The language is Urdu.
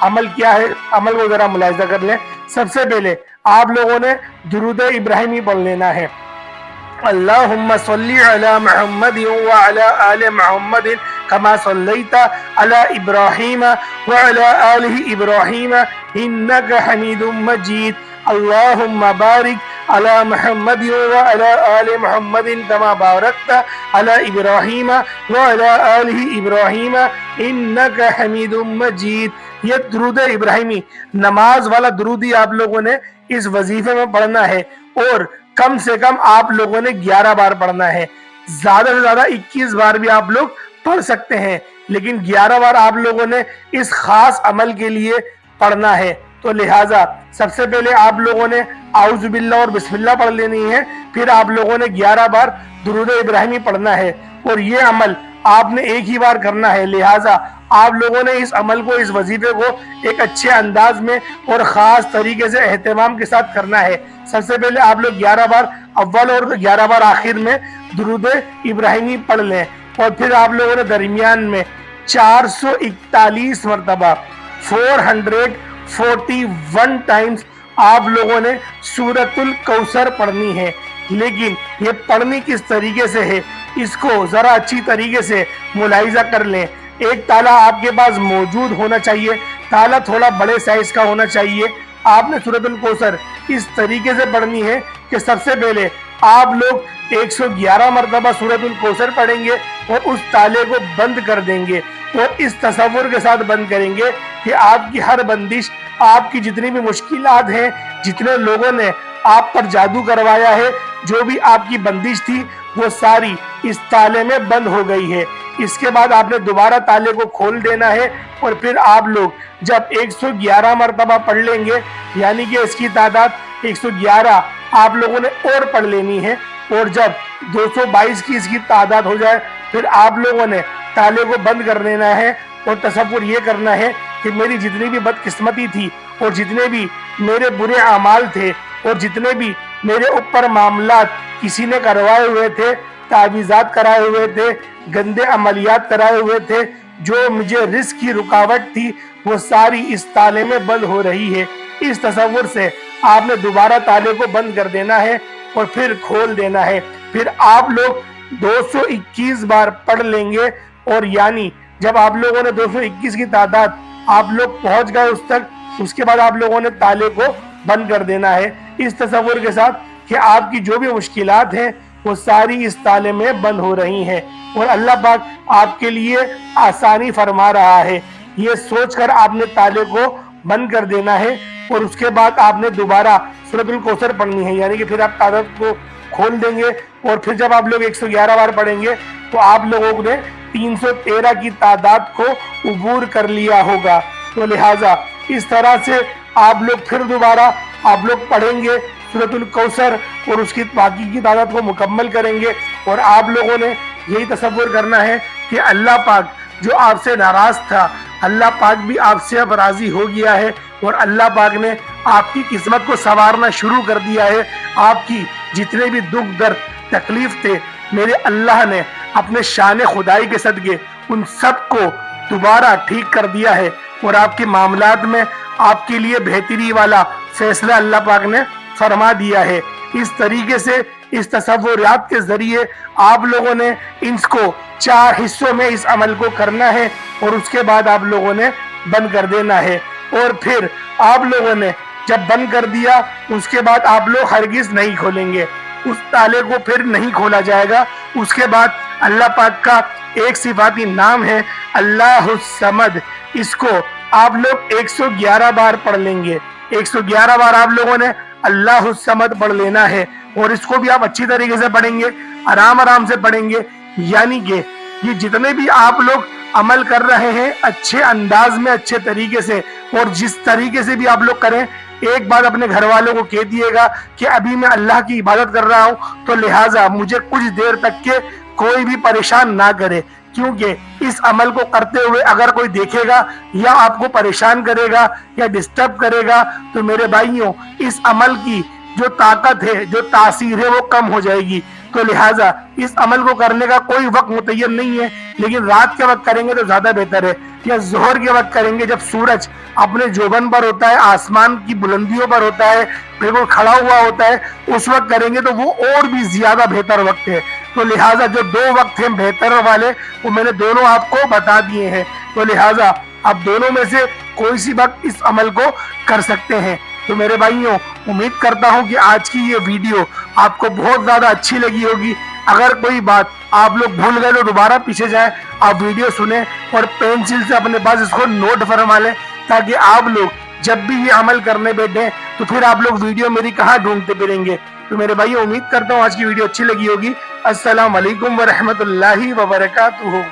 عمل کیا ہے، عمل کو ذرا ملاحظہ کر لیں۔ سب سے پہلے آپ لوگوں نے درود ابراہیمی پڑھ لینا ہے۔ اللہم صلی علی محمد وعلی آل محمد کما صلیت علی ابراہیم وعلی آل ابراہیم انک حمید مجید۔ اللہم بارک علی محمد وعلی آل محمد کما بارکت علی ابراہیم وعلی آل ابراہیم انک حمید مجید۔ یہ درود ابراہیمی نماز والا درود ہی آپ لوگوں نے اس وظیفے میں پڑھنا ہے، اور کم سے کم آپ لوگوں نے 11 بار پڑھنا ہے۔ زیادہ سے زیادہ 21 بار بھی آپ لوگ پڑھ سکتے ہیں، لیکن 11 بار آپ لوگوں نے اس خاص عمل کے لیے پڑھنا ہے۔ تو لہٰذا سب سے پہلے آپ لوگوں نے اعوذ باللہ اور بسم اللہ پڑھ لینی ہے، پھر آپ لوگوں نے 11 بار درود ابراہیمی پڑھنا ہے، اور یہ عمل آپ نے ایک ہی بار کرنا ہے۔ لہٰذا آپ لوگوں نے اس عمل کو، اس وظیفے کو ایک اچھے انداز میں اور خاص طریقے سے اہتمام کے ساتھ کرنا ہے۔ سب سے پہلے آپ لوگ 11 بار اول اور 11 بار آخر میں درود ابراہیمی پڑھ لیں، اور پھر آپ لوگوں نے درمیان میں 441 مرتبہ 441 ٹائمز آپ لوگوں نے سورۃ الکوثر پڑھنی ہے۔ لیکن یہ پڑھنی کس طریقے سے ہے، اس کو ذرا اچھی طریقے سے ملاحظہ کر لیں۔ ایک تالا آپ کے پاس موجود ہونا چاہیے، تالا تھوڑا بڑے سائز کا ہونا چاہیے۔ آپ نے سورۃ الکوثر اس طریقے سے پڑھنی ہے کہ سب سے پہلے آپ لوگ 111 مرتبہ سورۃ الکوثر پڑھیں گے اور اس تالے کو بند کر دیں گے، اور اس تصور کے ساتھ بند کریں گے کہ آپ کی ہر بندش، آپ کی جتنی بھی مشکلات ہیں، جتنے لوگوں نے آپ پر جادو کروایا ہے، جو بھی آپ کی بندش تھی، وہ ساری اس تالے میں بند ہو گئی ہے۔ اس کے بعد آپ نے دوبارہ تالے کو کھول دینا ہے، اور پھر آپ لوگ جب 111 مرتبہ پڑھ لیں گے، یعنی کہ اس کی تعداد 111 آپ لوگوں نے اور پڑھ لینی ہے، اور جب 222 کی اس کی تعداد ہو جائے، پھر آپ لوگوں نے تالے کو بند کر دینا ہے، اور تصور یہ کرنا ہے کہ میری جتنی بھی بدقسمتی تھی، اور جتنے بھی میرے برے اعمال تھے، اور جتنے بھی میرے اوپر معاملات کسی نے کروائے ہوئے تھے، تعویذات کرائے ہوئے تھے، گندے عملیات کرائے ہوئے تھے، جو مجھے رزق کی رکاوٹ تھی، وہ ساری اس تالے میں بند ہو رہی ہے۔ اس تصور سے آپ نے دوبارہ تالے کو بند کر دینا ہے اور پھر کھول دینا ہے۔ پھر آپ لوگ 221 بار پڑھ لیں گے، اور یعنی جب آپ لوگوں نے 221 کی تعداد آپ لوگ پہنچ گئے اس تک، اس کے بعد آپ لوگوں نے تالے کو بند کر دینا ہے، اس تصور کے ساتھ کہ آپ کی جو بھی مشکلات ہیں وہ ساری اس تالے میں بند ہو رہی ہیں، اور اللہ پاک آپ کے لیے آسانی فرما رہا ہے۔ یہ سوچ کر آپ نے تالے کو بند کر دینا ہے، اور اس کے بعد آپ نے دوبارہ سورۃ الکوثر پڑھنی ہے، یعنی کہ پھر آپ تعداد کو کھول دیں گے، اور پھر جب آپ لوگ 111 بار پڑھیں گے تو آپ لوگوں نے 313 کی تعداد کو عبور کر لیا ہوگا۔ تو لہٰذا اس طرح سے آپ لوگ پھر دوبارہ آپ لوگ پڑھیں گے سورۃ الکوثر، اور اس کی باقی کی تعداد کو مکمل کریں گے، اور آپ لوگوں نے یہی تصور کرنا ہے کہ اللہ پاک جو آپ سے ناراض تھا، اللہ پاک بھی آپ سے اب راضی ہو گیا ہے، اور اللہ پاک نے آپ کی قسمت کو سنوارنا شروع کر دیا ہے۔ آپ کی جتنے بھی دکھ درد تکلیف تھے، میرے اللہ نے اپنے شان خدائی کے صدقے ان سب کو دوبارہ ٹھیک کر دیا ہے، اور آپ کے معاملات میں آپ کے لیے بہتری والا فیصلہ اللہ پاک نے فرما دیا ہے۔ اس طریقے سے اس تصورات کے ذریعے آپ لوگوں نے ان کو 4 حصوں میں اس عمل کو کرنا ہے، اور اس کے بعد آپ لوگوں نے بند کر دینا ہے، اور پھر آپ لوگوں نے جب بند کر دیا اس کے بعد آپ لوگ ہرگز نہیں کھولیں گے، اس تالے کو پھر نہیں کھولا جائے گا۔ اس کے بعد اللہ پاک کا ایک صفاتی نام ہے اللہ الصمد، اس کو آپ لوگ 111 بار پڑھ لیں گے۔ 111 بار آپ لوگوں نے اللہ الصمد پڑھ لینا ہے، اور اس کو بھی آپ اچھی طریقے سے پڑھیں گے، آرام آرام سے پڑھیں گے، یعنی کہ یہ جتنے بھی آپ لوگ عمل کر رہے ہیں اچھے انداز میں، اچھے طریقے سے، اور جس طریقے سے بھی آپ لوگ کریں، ایک بار اپنے گھر والوں کو کہہ دیے گا کہ ابھی میں اللہ کی عبادت کر رہا ہوں، تو لہٰذا مجھے کچھ دیر تک کے کوئی بھی پریشان نہ کرے، کیونکہ اس عمل کو کرتے ہوئے اگر کوئی دیکھے گا یا آپ کو پریشان کرے گا یا ڈسٹرب کرے گا، تو میرے بھائیوں اس عمل کی جو طاقت ہے، جو تاثیر ہے، وہ کم ہو جائے گی۔ تو لہٰذا اس عمل کو کرنے کا کوئی وقت متعین نہیں ہے، لیکن رات کے وقت کریں گے تو زیادہ بہتر ہے، یا ظہر کے وقت کریں گے جب سورج اپنے جوبن پر ہوتا ہے، آسمان کی بلندیوں پر ہوتا ہے، بالکل کھڑا ہوا ہوتا ہے، اس وقت کریں گے تو وہ اور بھی زیادہ بہتر وقت ہے۔ تو لہٰذا جو دو وقت ہیں بہتر والے وہ میں نے دونوں آپ کو بتا دیے ہیں، تو لہٰذا آپ دونوں میں سے کوئی سی وقت اس عمل کو کر سکتے ہیں۔ تو میرے بھائیوں، امید کرتا ہوں کہ آج کی یہ ویڈیو آپ کو بہت زیادہ اچھی لگی ہوگی۔ اگر کوئی بات آپ لوگ بھول گئے تو دوبارہ پیچھے جائیں، آپ ویڈیو سنیں اور پینسل سے اپنے پاس اس کو نوٹ فرما لیں، تاکہ آپ لوگ جب بھی یہ عمل کرنے بیٹھیں تو پھر آپ لوگ ویڈیو میری کہاں ڈھونڈتے پھریں گے۔ تو میرے بھائیوں، امید کرتا ہوں آج کی ویڈیو اچھی لگی ہوگی۔ السلام علیکم ورحمۃ اللہ وبرکاتہ۔